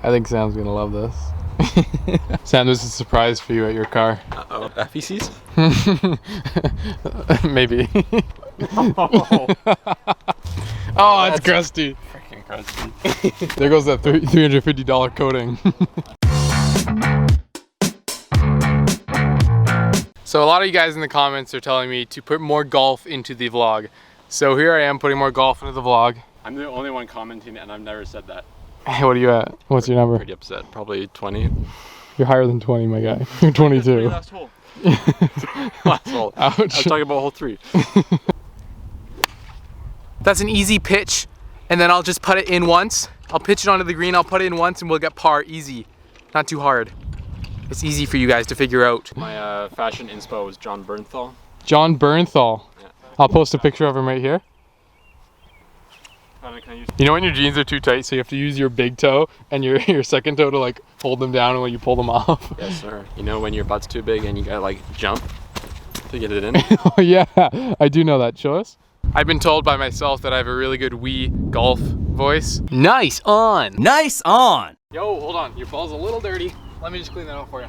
I think Sam's gonna love this. Sam, this is a surprise for you at your car. Uh-oh. FECs? Maybe. Oh, it's crusty. Freaking crusty. There goes that $350 coating. So a lot of you guys in the comments are telling me to put more golf into the vlog. So here I am putting more golf into the vlog. I'm the only one commenting and I've never said that. Hey, what are you at? What's your number? Pretty upset. Probably 20. You're higher than 20, my guy. You're 22. Last hole. Last hole. Ouch. I was talking about hole 3. That's an easy pitch, and then I'll just put it in once. I'll pitch it onto the green, I'll put it in once, and we'll get par easy. Not too hard. It's easy for you guys to figure out. My fashion inspo was John Bernthal. John Bernthal. Yeah. I'll post a picture of him right here. Can I use... You know when your jeans are too tight, so you have to use your big toe and your second toe to like hold them down when you pull them off? Yes, sir. You know when your butt's too big and you gotta like jump to get it in? Oh yeah, I do know that. Show us. I've been told by myself that I have a really good Wii golf voice. Nice on! Nice on! Yo, hold on. Your ball's a little dirty. Let me just clean that out for you.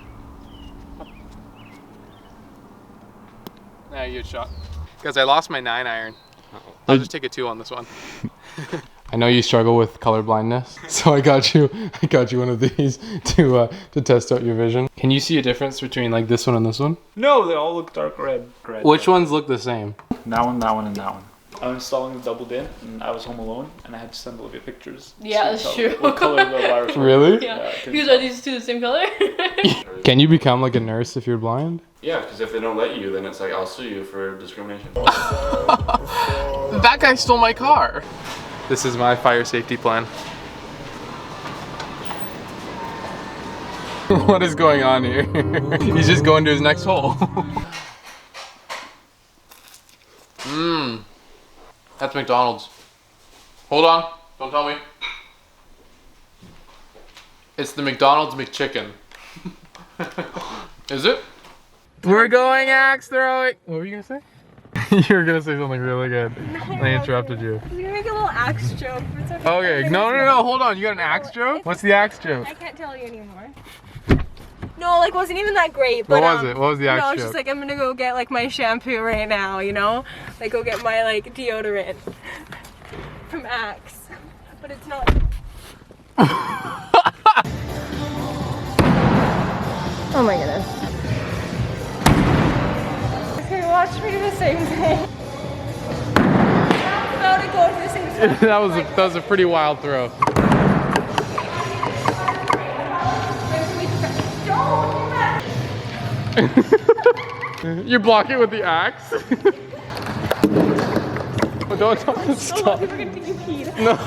Now you get a shot. Because I lost my 9-iron. I'll just take a 2 on this one. I know you struggle with color blindness, so I got you one of these to test out your vision. Can you see a difference between like this one and this one? No, they all look dark red. Which ones look the same? That one, and that one. I'm installing the double din, and I was home alone, and I had to send Olivia pictures. Yeah, that's true. What color the wires were. Really? Yeah. Because are these two the same color? Can you become like a nurse if you're blind? Yeah, because if they don't let you, then it's like, I'll sue you for discrimination. That guy stole my car. This is my fire safety plan. What is going on here? He's just going to his next hole. That's McDonald's. Hold on, don't tell me. It's the McDonald's McChicken. Is it? We're going axe throwing. What were you gonna say? You were gonna say something really good. I interrupted you. I was gonna make a little axe joke. Okay, no, hold on. You got an axe joke? What's the axe joke? I can't tell you anymore. No, like, wasn't even that great. But, what was it? What was the axe joke? No, joke? it's just like, I'm gonna go get like my shampoo right now, you know? Like, go get my like deodorant from Axe. But it's not. Oh my goodness. Okay, watch me do the same thing. I'm about to go to the same spot. that was a pretty wild throw. You block it with the axe. Don't stop. People are gonna think you peed. No.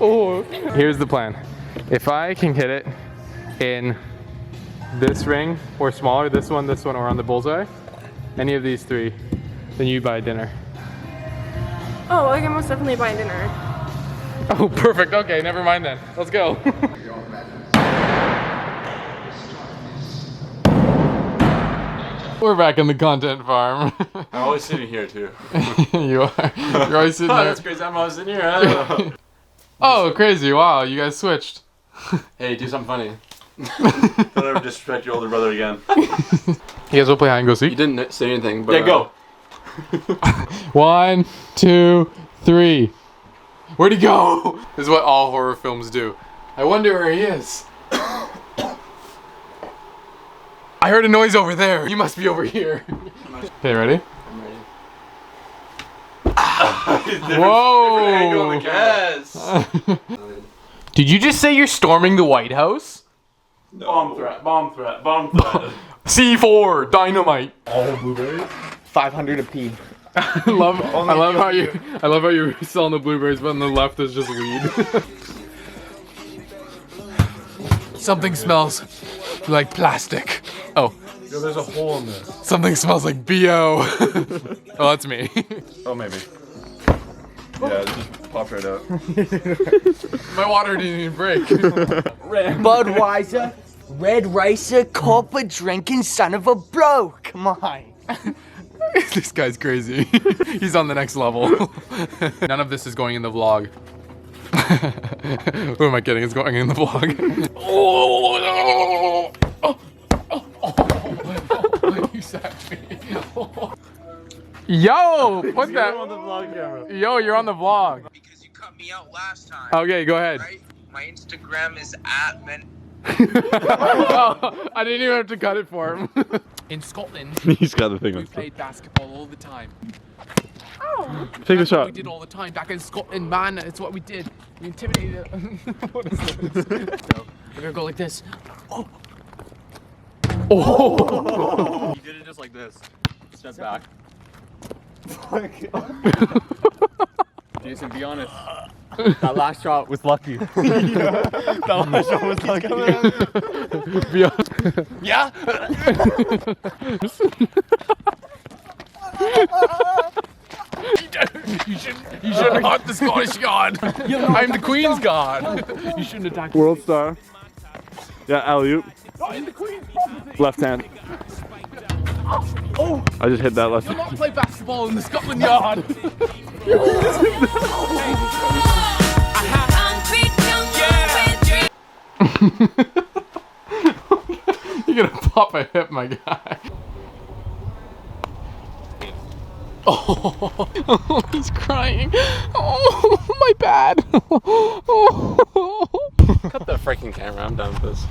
Oh. Here's the plan. If I can hit it in this ring or smaller, this one, or on the bullseye, any of these 3, then you buy dinner. Oh, well, I can most definitely buy dinner. Oh, perfect. Okay, never mind then. Let's go. We're back in the content farm. I'm always sitting here too. You are. You're always sitting there. That's crazy. I'm always sitting here. I don't know. Oh, crazy. Wow, you guys switched. Hey, do something funny. Don't ever disrespect your older brother again. You guys will play hide and go seek? You didn't say anything, but... Yeah, go. 1, 2, 3. Where'd he go? This is what all horror films do. I wonder where he is. I heard a noise over there. You must be over here. Okay, ready? I'm ready. Whoa! Yes! Did you just say you're storming the White House? Bomb threat, bomb threat, bomb threat. C4, dynamite. All blueberries? 500 a pee. I love how you're selling the blueberries, but on the left is just weed. Something smells like plastic. Oh. Yo, there's a hole in this. Something smells like BO. Oh, that's me. Oh, maybe. Yeah, it just popped right out. My water didn't even break. Budweiser, Red Racer, corporate drinking son of a bro. Come on. This guy's crazy. He's on the next level. None of this is going in the vlog. Who am I kidding? It's going in the vlog. You sacked me. Yo, put that. on the vlog camera. Yo, you're on the vlog. Because you cut me out last time. Okay, go ahead. Right? My Instagram is @men. Oh, I didn't even have to cut it for him. In Scotland, He's got the thing we on. played basketball all the time. Take a That's what we shot. did all the time back in Scotland, man. It's what we did. We intimidated. What is this? So, we're gonna go like this. Oh. He did it just like this. Step back. Jason, be honest. That last shot was lucky. That last shot was lucky. Yeah. You shouldn't hunt the Scottish god. I'm the Queen's god. You shouldn't attack. World star. Yeah, alley-oop. Left hand. Oh! I just hit that left Do hand. not play basketball in the Scotland yard. You're gonna pop a hip, my guy. Oh, he's crying. Oh, my bad. Cut the freaking camera. I'm done with this.